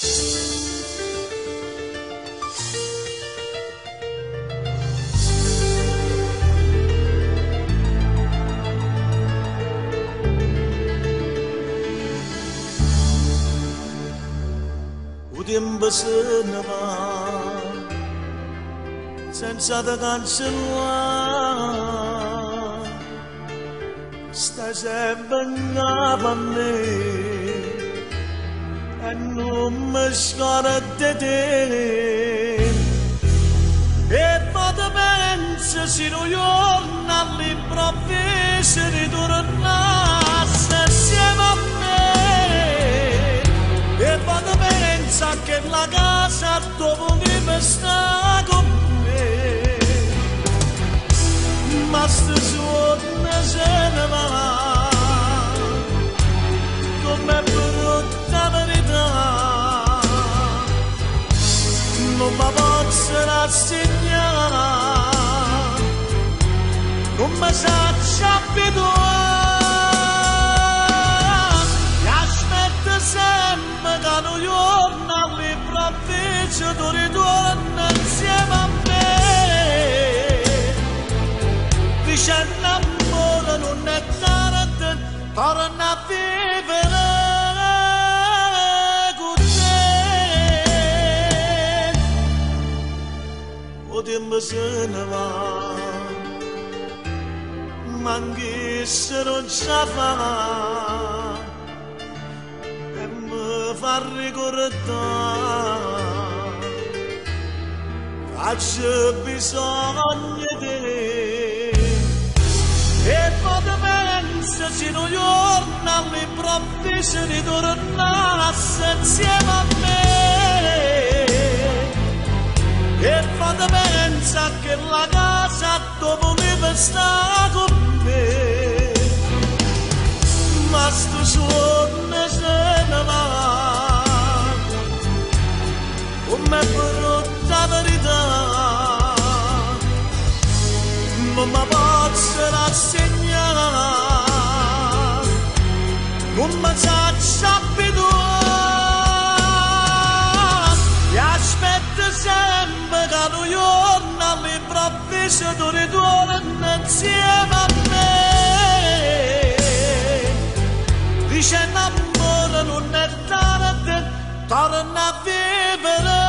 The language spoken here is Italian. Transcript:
Un tempo se ne va senza da cancellare, stai sempre a me e non mi scordi te. E poi penso se un giorno all'improvviso ritornasse insieme a me. E poi penso che la casa dove vive sta con me. Ma sto giorno se ne va come brutta verità. Non mi posso rassegnare, non mi saccio abituare. E aspetto sempre che un giorno all'improvviso tu ritorni insieme a me. Dicendo amore non è tardi, torna a vivere con te. O tempo se ne va, ma anche se non ce la fa, e mi fa ricordare che c'è bisogno di te. E poi penso se un giorno all'improvviso ritornasse insieme a me. E poi penso che la casa dove vive sta con me. Ma sto giorno se ne va come brutta verità. Non mi posso rassegnare, non mi saccio abituare. E aspetto sempre che un giorno all'improvviso tu ritorni insieme a me. Dicendo amore non è tardi, torna a vivere